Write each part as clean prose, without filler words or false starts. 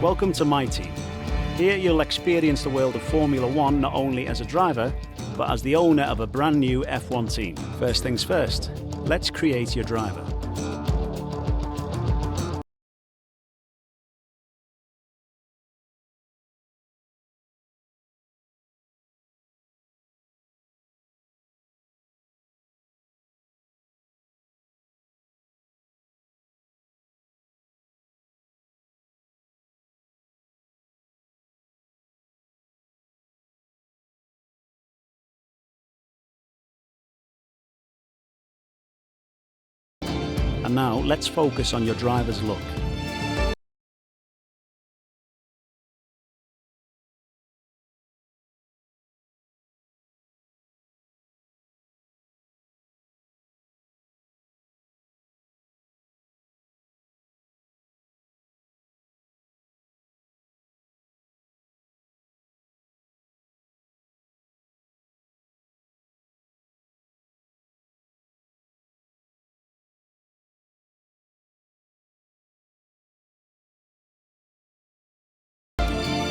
Welcome to my team. Here you'll experience the world of Formula One not only as a driver, but as the owner of a brand new F1 team. First things first, let's create your driver. And now let's focus on your driver's look.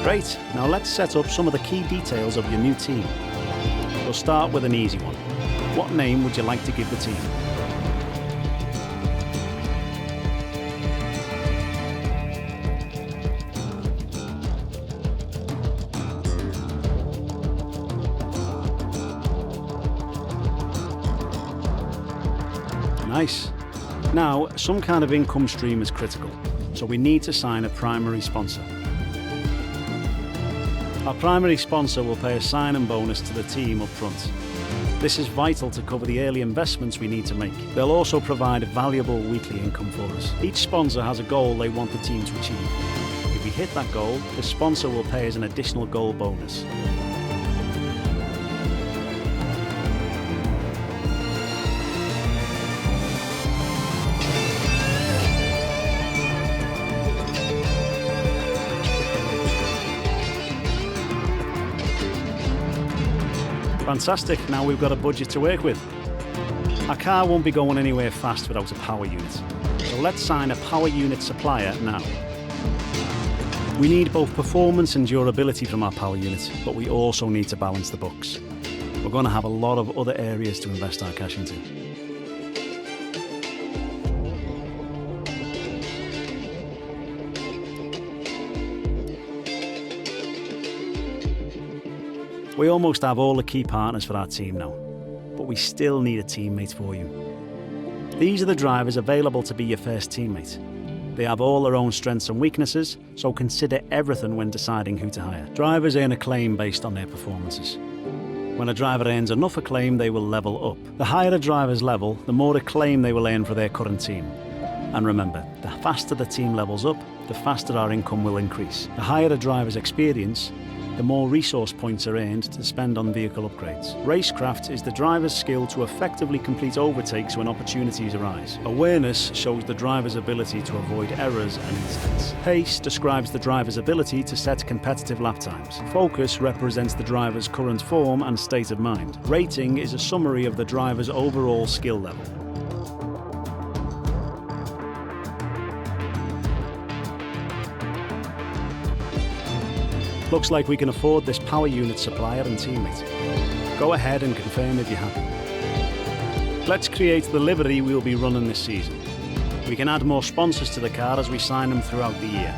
Great, now let's set up some of the key details of your new team. We'll start with an easy one. What name would you like to give the team? Nice. Now, some kind of income stream is critical, so we need to sign a primary sponsor. Our primary sponsor will pay a sign-on bonus to the team up front. This is vital to cover the early investments we need to make. They'll also provide a valuable weekly income for us. Each sponsor has a goal they want the team to achieve. If we hit that goal, the sponsor will pay us an additional goal bonus. Fantastic, now we've got a budget to work with. Our car won't be going anywhere fast without a power unit, so let's sign a power unit supplier now. We need both performance and durability from our power unit, but we also need to balance the books. We're going to have a lot of other areas to invest our cash into. We almost have all the key partners for our team now, but we still need a teammate for you. These are the drivers available to be your first teammate. They have all their own strengths and weaknesses, so consider everything when deciding who to hire. Drivers earn acclaim based on their performances. When a driver earns enough acclaim, they will level up. The higher a driver's level, the more acclaim they will earn for their current team. And remember, the faster the team levels up, the faster our income will increase. The higher a driver's experience, the more resource points are earned to spend on vehicle upgrades. Racecraft is the driver's skill to effectively complete overtakes when opportunities arise. Awareness shows the driver's ability to avoid errors and incidents. Pace describes the driver's ability to set competitive lap times. Focus represents the driver's current form and state of mind. Rating is a summary of the driver's overall skill level. Looks like we can afford this power unit supplier and teammate. Go ahead and confirm if you're happy. Let's create the livery we'll be running this season. We can add more sponsors to the car as we sign them throughout the year.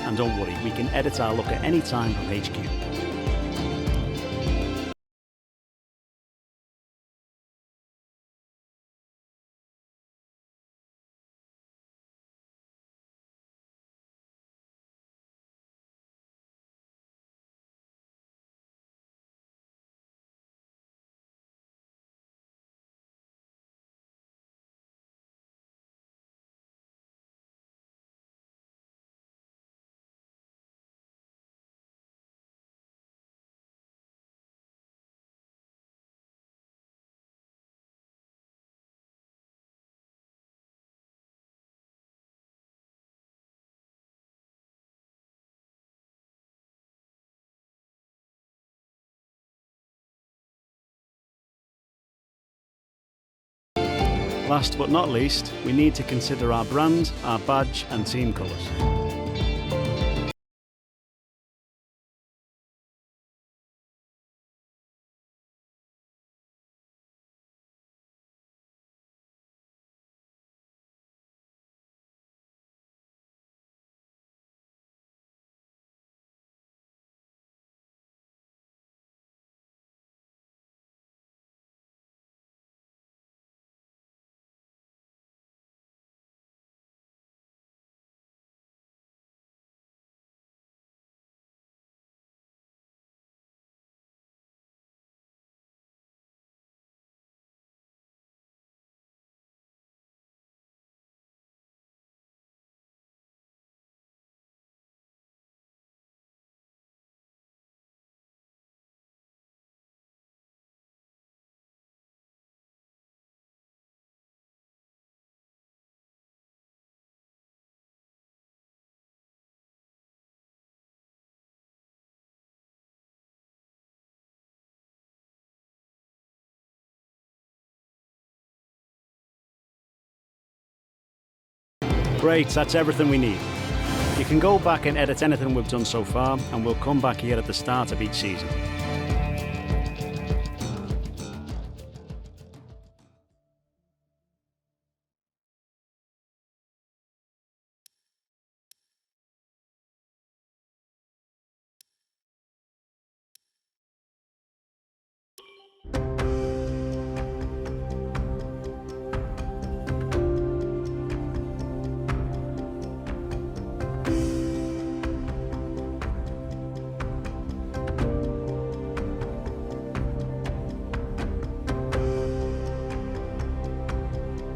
And don't worry, we can edit our look at any time from HQ. Last but not least, we need to consider our brand, our badge and team colours. Great, that's everything we need. You can go back and edit anything we've done so far, and we'll come back here at the start of each season.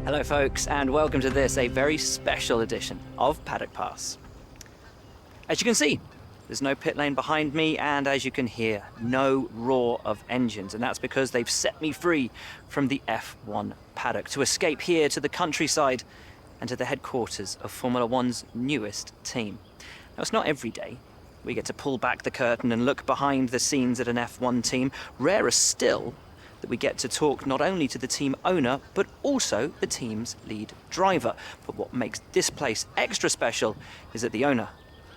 Hello folks, and welcome to this, a very special edition of Paddock Pass. As you can see, there's no pit lane behind me, and as you can hear, no roar of engines, and that's because they've set me free from the F1 paddock to escape here to the countryside and to the headquarters of Formula One's newest team. Now, it's not every day we get to pull back the curtain and look behind the scenes at an F1 team. Rarer still that we get to talk not only to the team owner, but also the team's lead driver. But what makes this place extra special is that the owner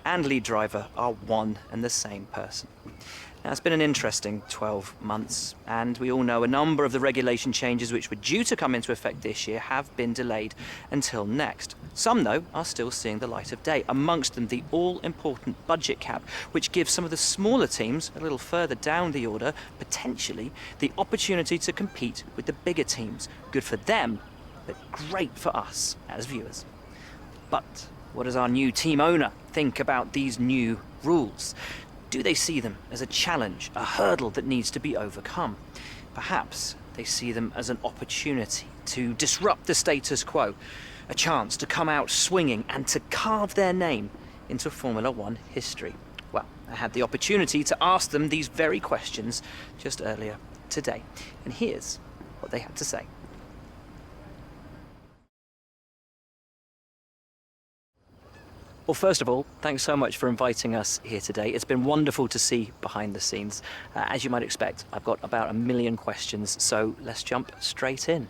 and lead driver are one and the same person. Now, it's been an interesting 12 months, and we all know a number of the regulation changes which were due to come into effect this year have been delayed until next. Some, though, are still seeing the light of day, amongst them the all-important budget cap, which gives some of the smaller teams a little further down the order, potentially, the opportunity to compete with the bigger teams. Good for them, but great for us as viewers. But what does our new team owner think about these new rules? Do they see them as a challenge, a hurdle that needs to be overcome? Perhaps they see them as an opportunity to disrupt the status quo, a chance to come out swinging and to carve their name into Formula One history. Well, I had the opportunity to ask them these very questions just earlier today, and here's what they had to say. Well, first of all, thanks so much for inviting us here today. It's been wonderful to see behind the scenes. As you might expect, I've got about 1 million questions, so let's jump straight in.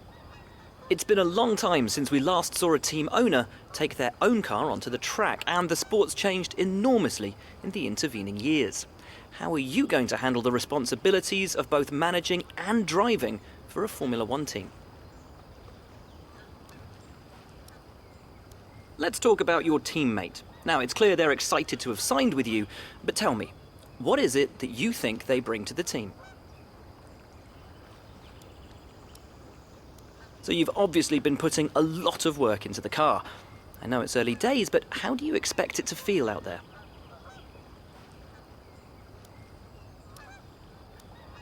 It's been a long time since we last saw a team owner take their own car onto the track, and the sport's changed enormously in the intervening years. How are you going to handle the responsibilities of both managing and driving for a Formula One team? Let's talk about your teammate. Now, it's clear they're excited to have signed with you, but tell me, what is it that you think they bring to the team? So you've obviously been putting a lot of work into the car. I know it's early days, but how do you expect it to feel out there?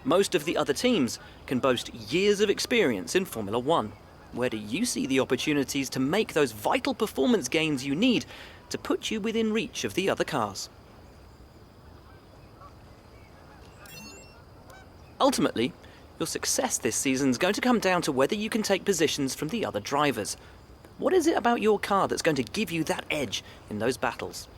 Most of the other teams can boast years of experience in Formula One. Where do you see the opportunities to make those vital performance gains you need to put you within reach of the other cars? Ultimately, your success this season is going to come down to whether you can take positions from the other drivers. What is it about your car that's going to give you that edge in those battles?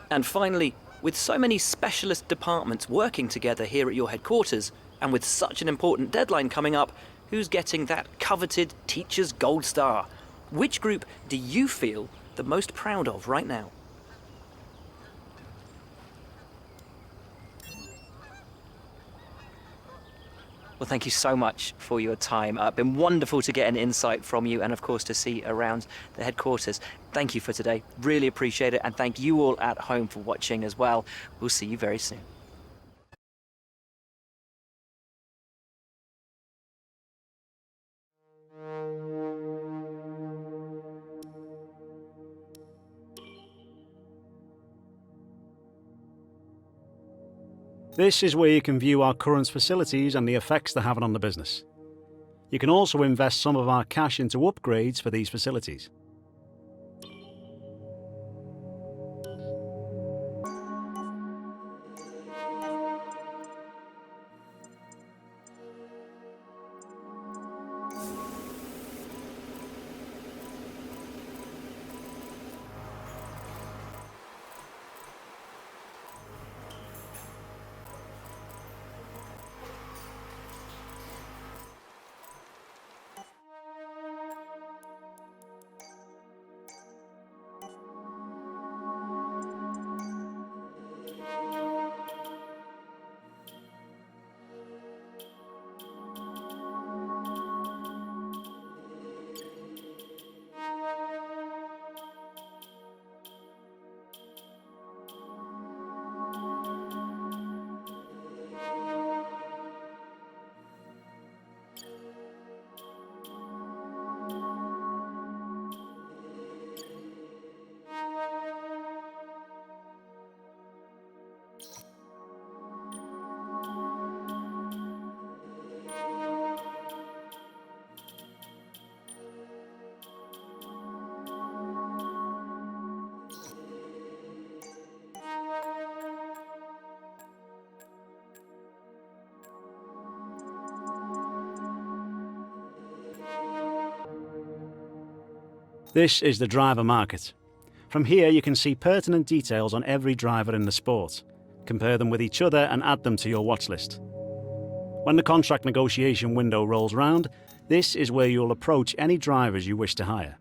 And finally, with so many specialist departments working together here at your headquarters, and with such an important deadline coming up, who's getting that coveted Teacher's Gold Star? Which group do you feel the most proud of right now? Well, thank you so much for your time. It's been wonderful to get an insight from you and, of course, to see around the headquarters. Thank you for today. Really appreciate it. And thank you all at home for watching as well. We'll see you very soon. This is where you can view our current facilities and the effects they're having on the business. You can also invest some of our cash into upgrades for these facilities. This is the driver market. From here you can see pertinent details on every driver in the sport, compare them with each other and add them to your watch list. When the contract negotiation window rolls round, this is where you'll approach any drivers you wish to hire.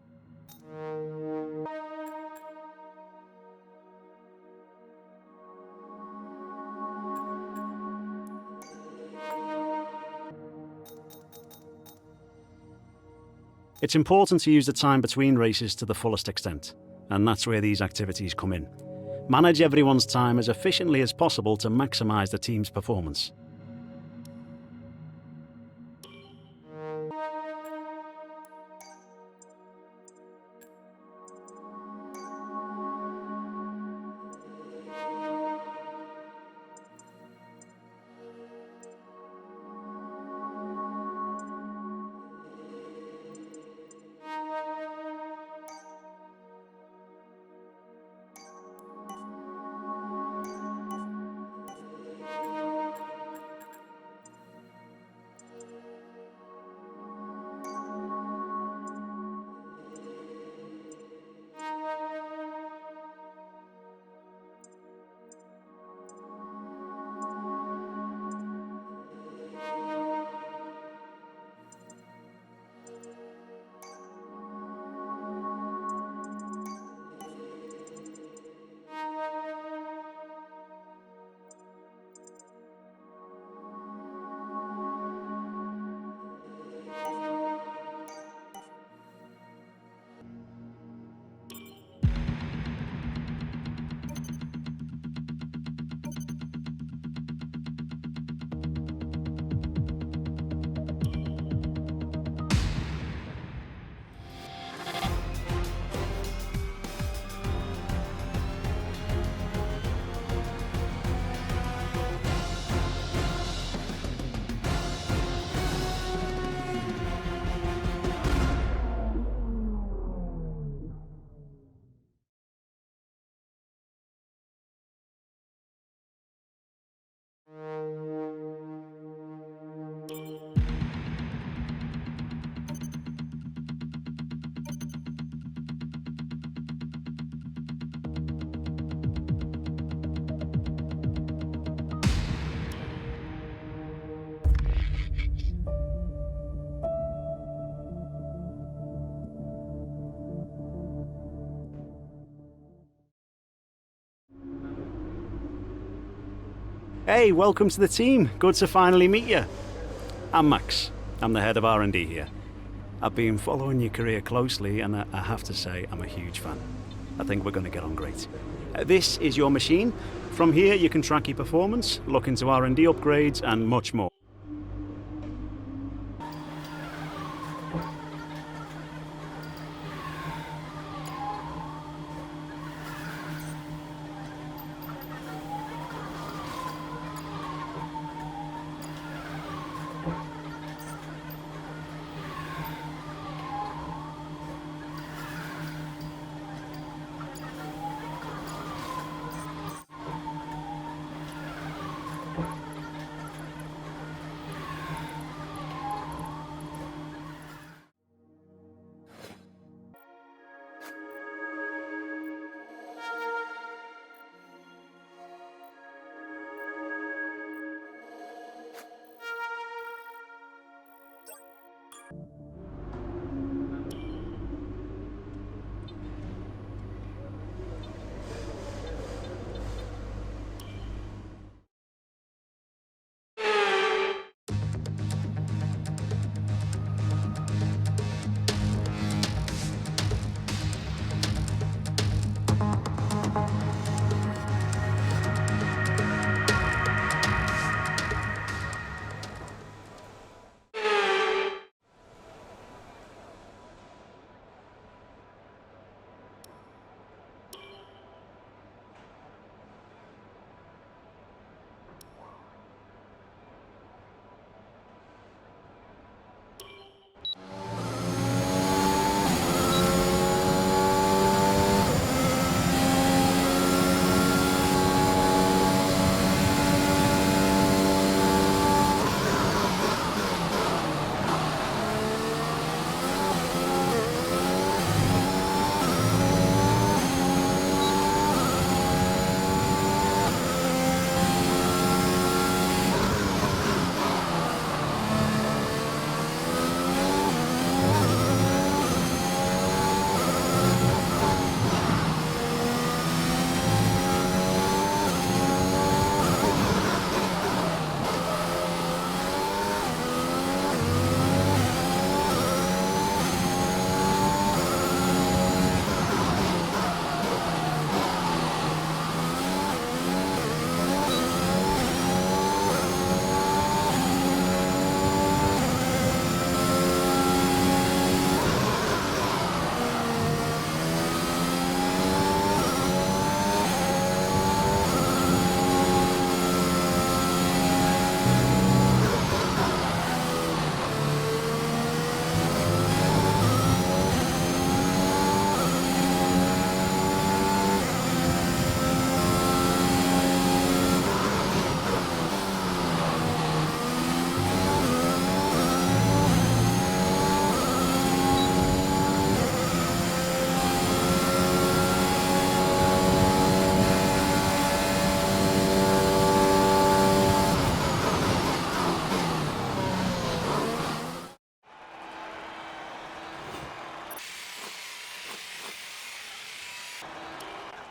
It's important to use the time between races to the fullest extent, and that's where these activities come in. Manage everyone's time as efficiently as possible to maximise the team's performance. Hey, welcome to the team. Good to finally meet you. I'm Max. I'm the head of R&D here. I've been following your career closely and I have to say I'm a huge fan. I think we're going to get on great. This is your machine. From here you can track your performance, look into R&D upgrades and much more.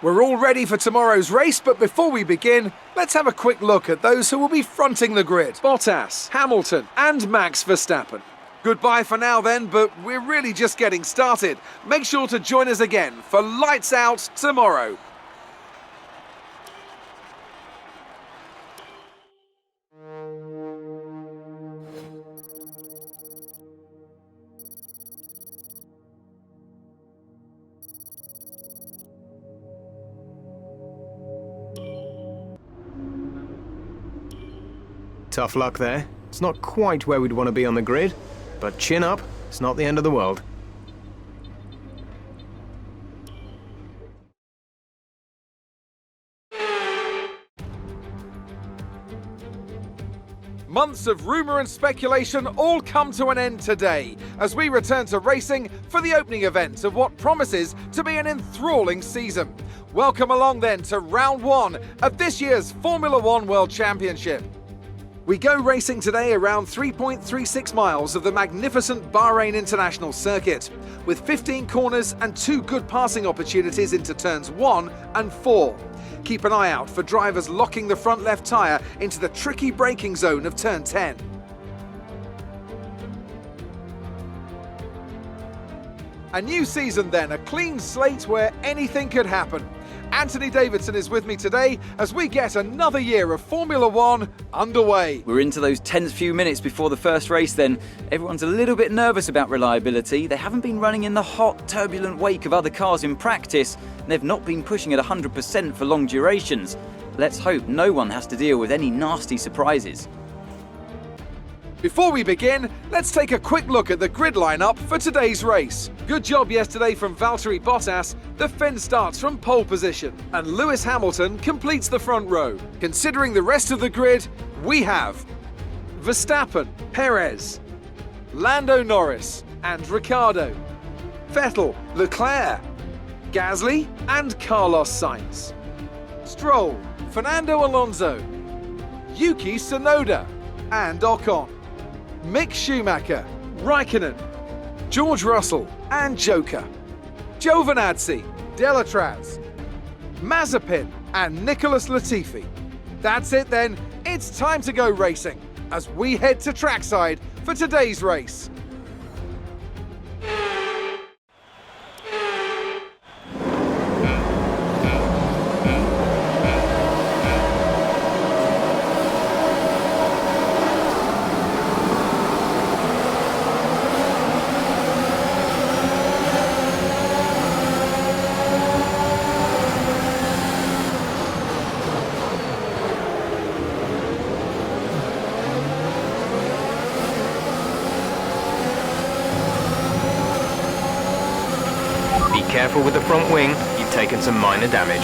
We're all ready for tomorrow's race, but before we begin, let's have a quick look at those who will be fronting the grid. Bottas, Hamilton and Max Verstappen. Goodbye for now then, but we're really just getting started. Make sure to join us again for Lights Out tomorrow. Tough luck there. It's not quite where we'd want to be on the grid, but chin up, it's not the end of the world. Months of rumour and speculation all come to an end today as we return to racing for the opening event of what promises to be an enthralling season. Welcome along then to round one of this year's Formula One World Championship. We go racing today around 3.36 miles of the magnificent Bahrain International Circuit, with 15 corners and 2 good passing opportunities into turns 1 and 4. Keep an eye out for drivers locking the front left tyre into the tricky braking zone of turn 10. A new season then, a clean slate where anything could happen. Anthony Davidson is with me today as we get another year of Formula One underway. We're into those tense few minutes before the first race then. Everyone's a little bit nervous about reliability. They haven't been running in the hot, turbulent wake of other cars in practice, and they've not been pushing at 100% for long durations. Let's hope no one has to deal with any nasty surprises. Before we begin, let's take a quick look at the grid lineup for today's race. Good job yesterday from Valtteri Bottas. The Finn starts from pole position, and Lewis Hamilton completes the front row. Considering the rest of the grid, we have Verstappen, Perez, Lando Norris and Ricciardo, Vettel, Leclerc, Gasly and Carlos Sainz, Stroll, Fernando Alonso, Yuki Tsunoda and Ocon, Mick Schumacher, Raikkonen, George Russell and Joker, Giovinazzi, Delatraz, Mazepin and Nicholas Latifi. That's it then, it's time to go racing as we head to trackside for today's race. Careful with the front wing, you've taken some minor damage.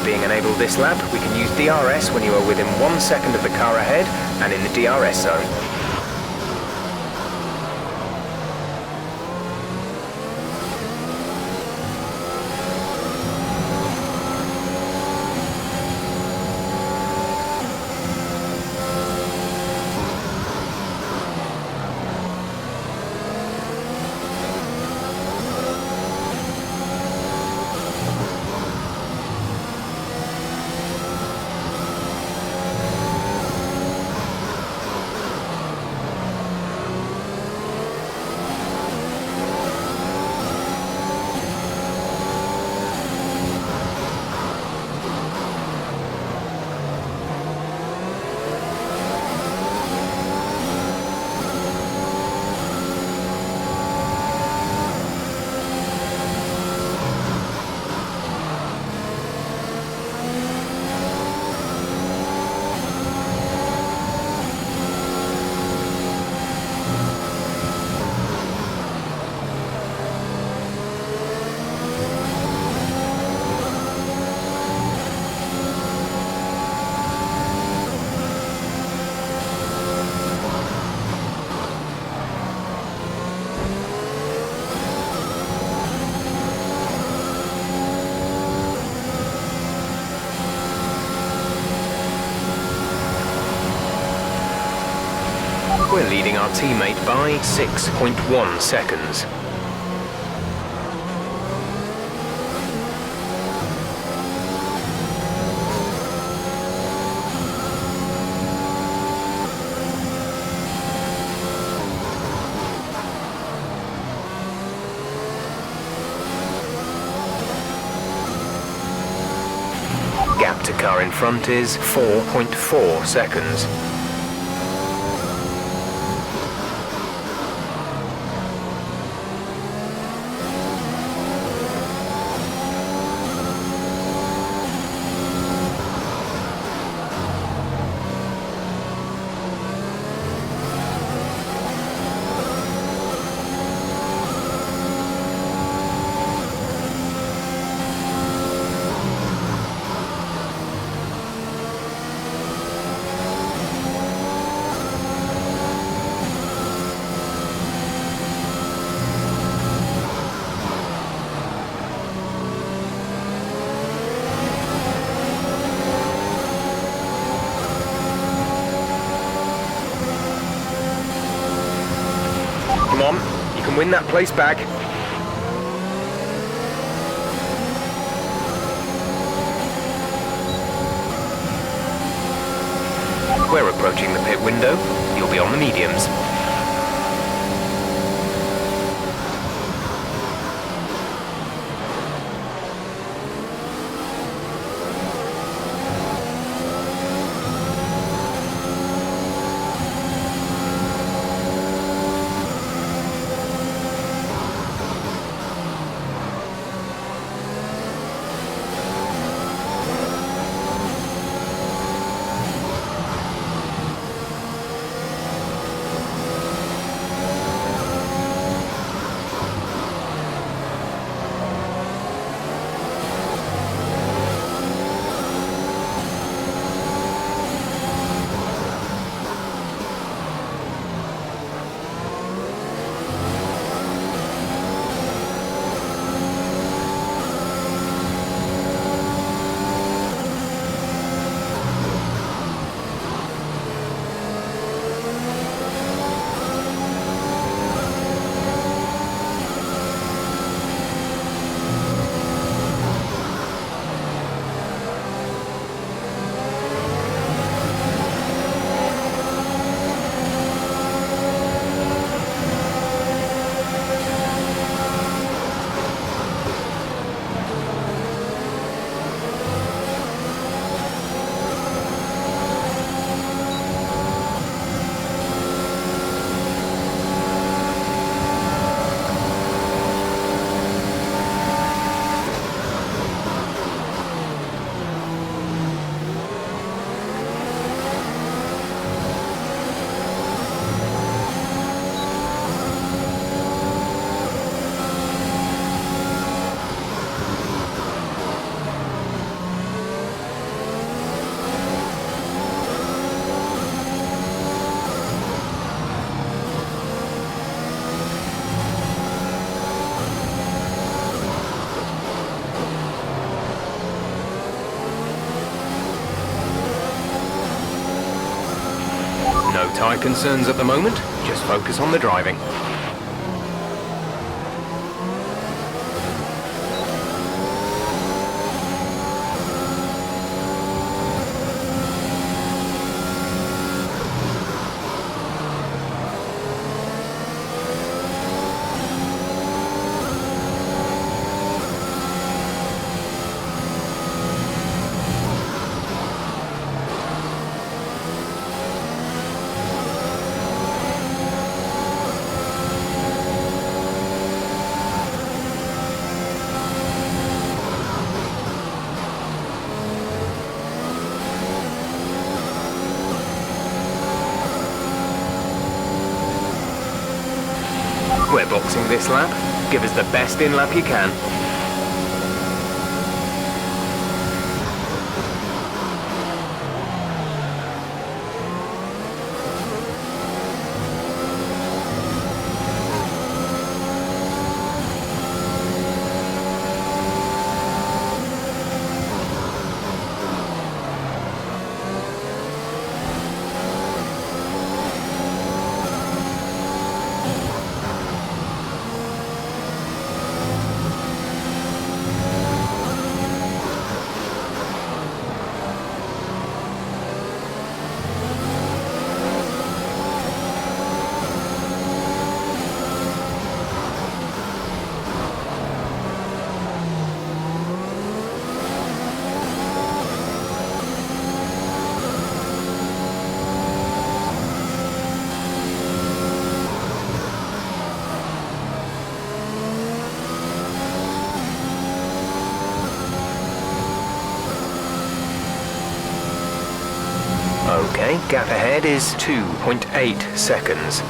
Being enabled this lap, we can use DRS when you are within 1 second of the car ahead and in the DRS zone. We're leading our teammate by 6.1 seconds. Gap to car in front is 4.4 seconds. Come on, you can win that place back. We're approaching the pit window. You'll be on the mediums. tyre concerns at the moment. Just focus on the driving. We're boxing this lap. Give us the best in-lap you can. Okay, gap ahead is 2.8 seconds.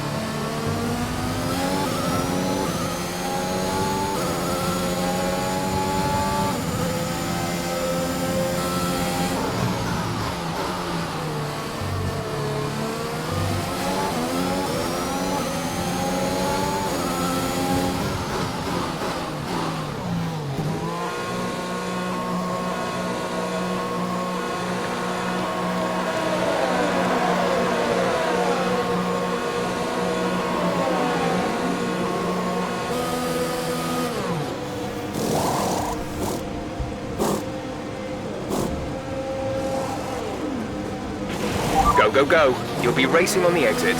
Go, go, go. You'll be racing on the exit.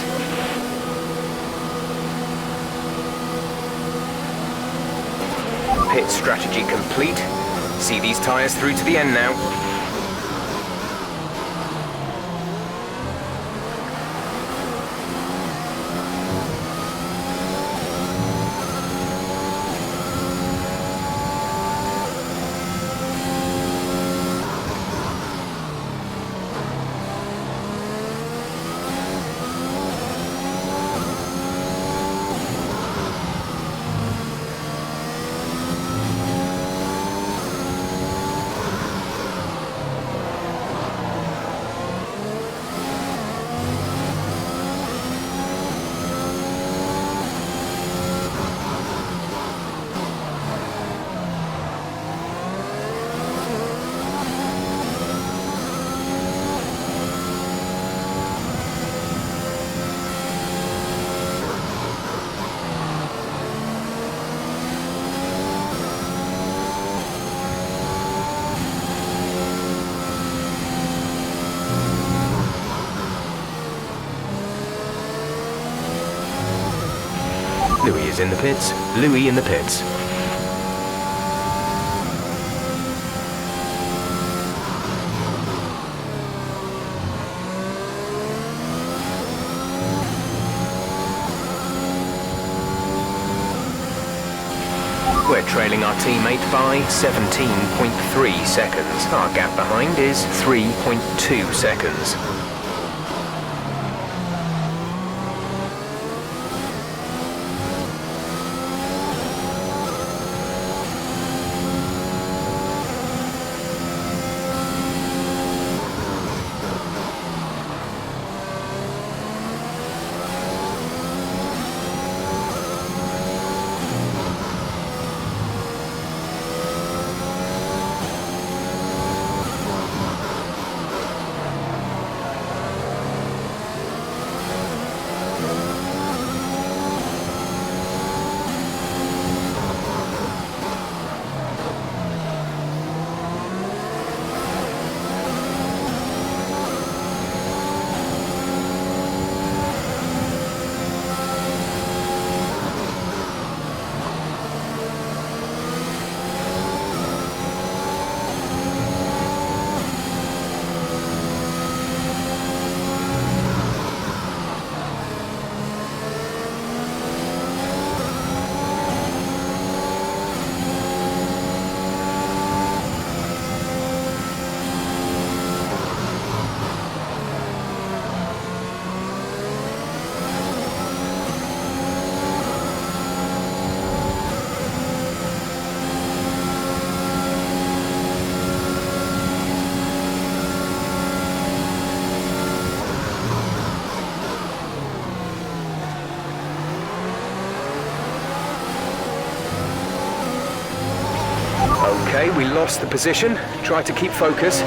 Pit strategy complete. See these tyres through to the end now. Louis is in the pits. Louis in the pits. We're trailing our teammate by 17.3 seconds. Our gap behind is 3.2 seconds. Okay, we lost the position. Try to keep focus.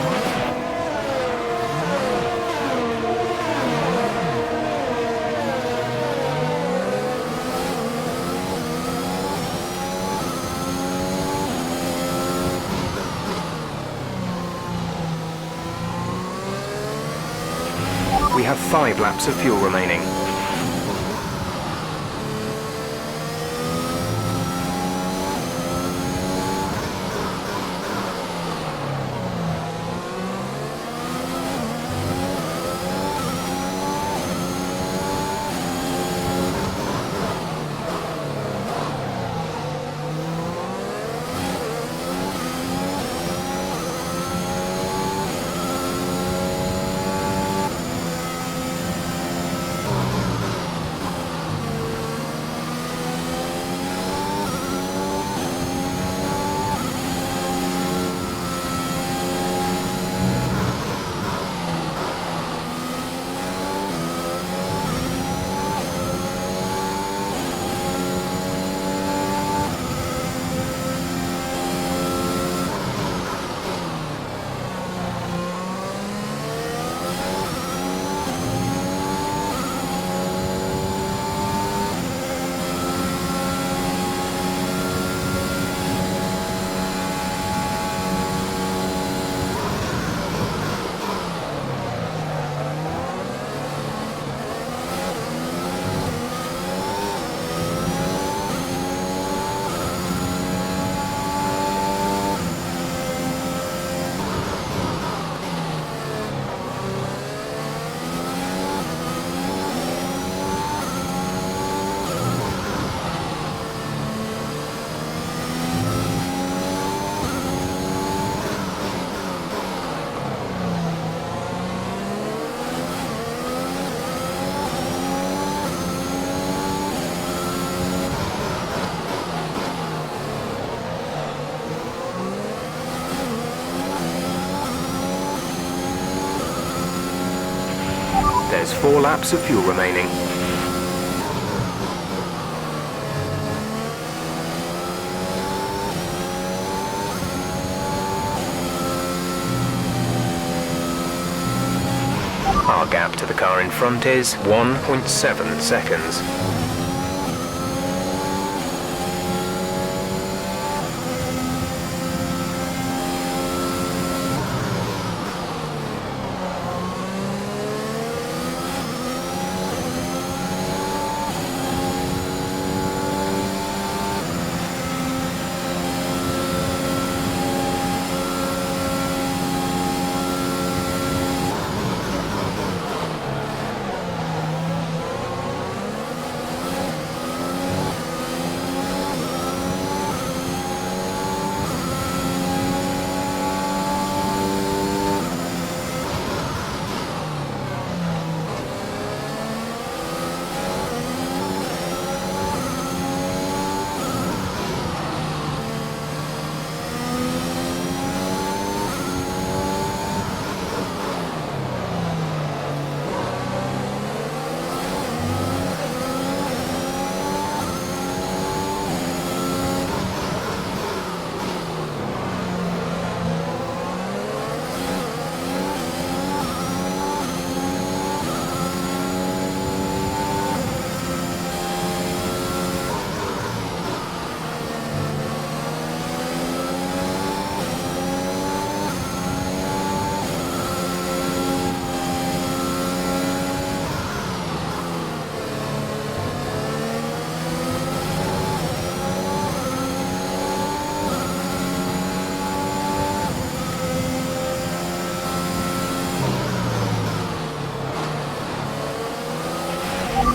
We have 5 laps of fuel remaining. There's 4 laps of fuel remaining. Our gap to the car in front is 1.7 seconds.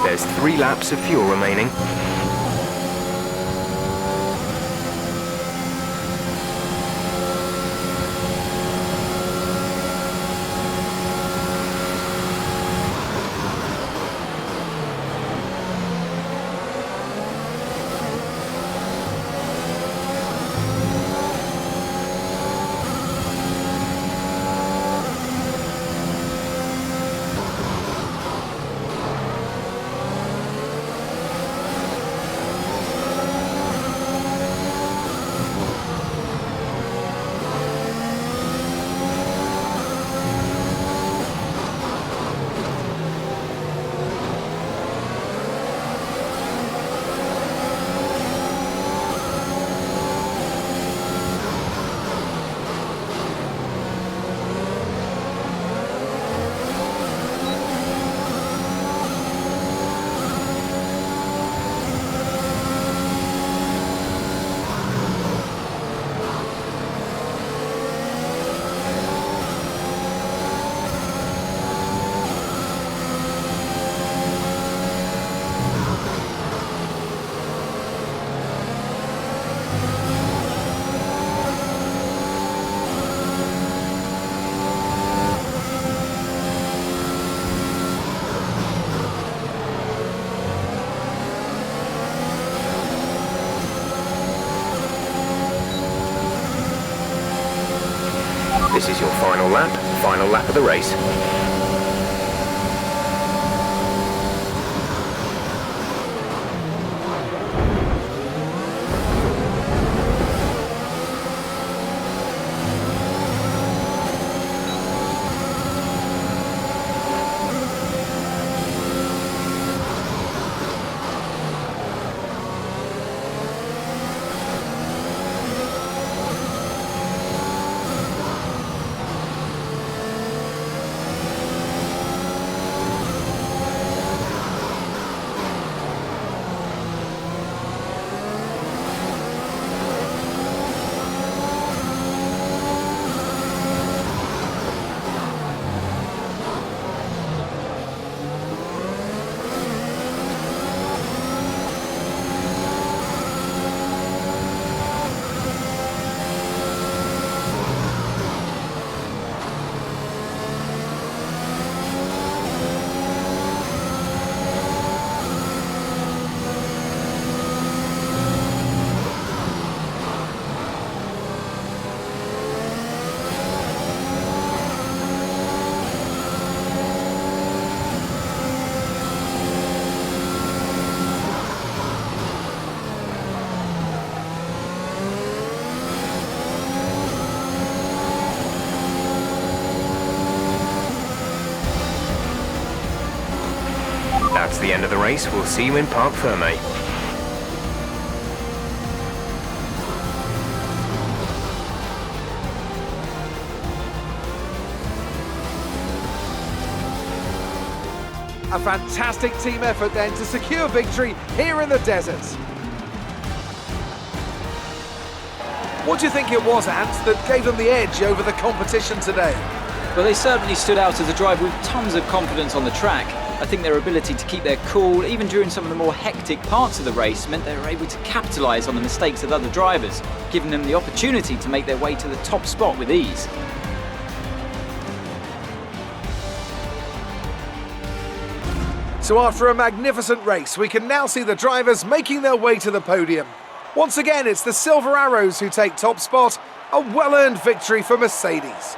There's 3 laps of fuel remaining. This is your final lap of the race. That's the end of the race. We'll see you in Parc Fermé. A fantastic team effort then to secure victory here in the desert. What do you think it was, Ant, that gave them the edge over the competition today? Well, they certainly stood out as a driver with tons of confidence on the track. I think their ability to keep their cool, even during some of the more hectic parts of the race, meant they were able to capitalise on the mistakes of other drivers, giving them the opportunity to make their way to the top spot with ease. So after a magnificent race, we can now see the drivers making their way to the podium. Once again, it's the Silver Arrows who take top spot, a well-earned victory for Mercedes.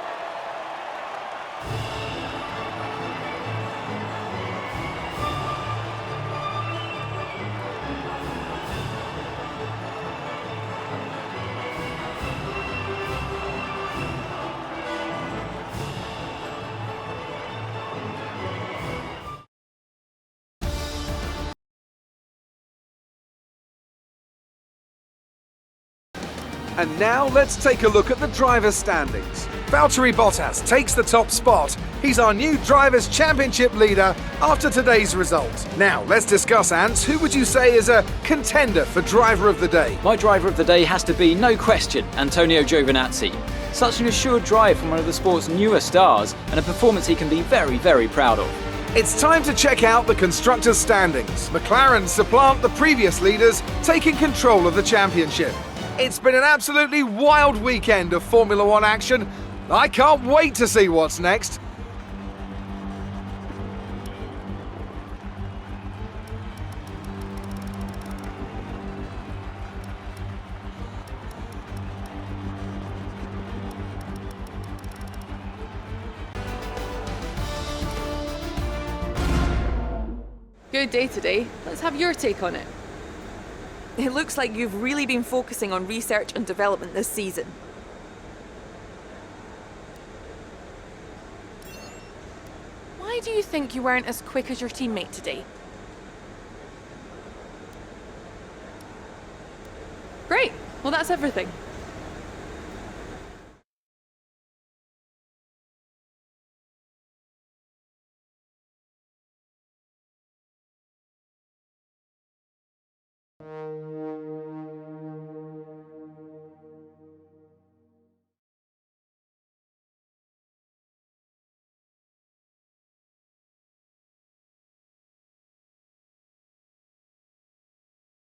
And now let's take a look at the drivers' standings. Valtteri Bottas takes the top spot. He's our new Drivers' Championship leader after today's result. Now let's discuss, Ant, who would you say is a contender for Driver of the Day? My driver of the day has to be, no question, Antonio Giovinazzi. Such an assured drive from one of the sport's newer stars, and a performance he can be very, very proud of. It's time to check out the constructors' standings. McLaren supplant the previous leaders, taking control of the championship. It's been an absolutely wild weekend of Formula One action. I can't wait to see what's next. Good day today. Let's have your take on it. It looks like you've really been focusing on research and development this season. Why do you think you weren't as quick as your teammate today? Great. Well, that's everything.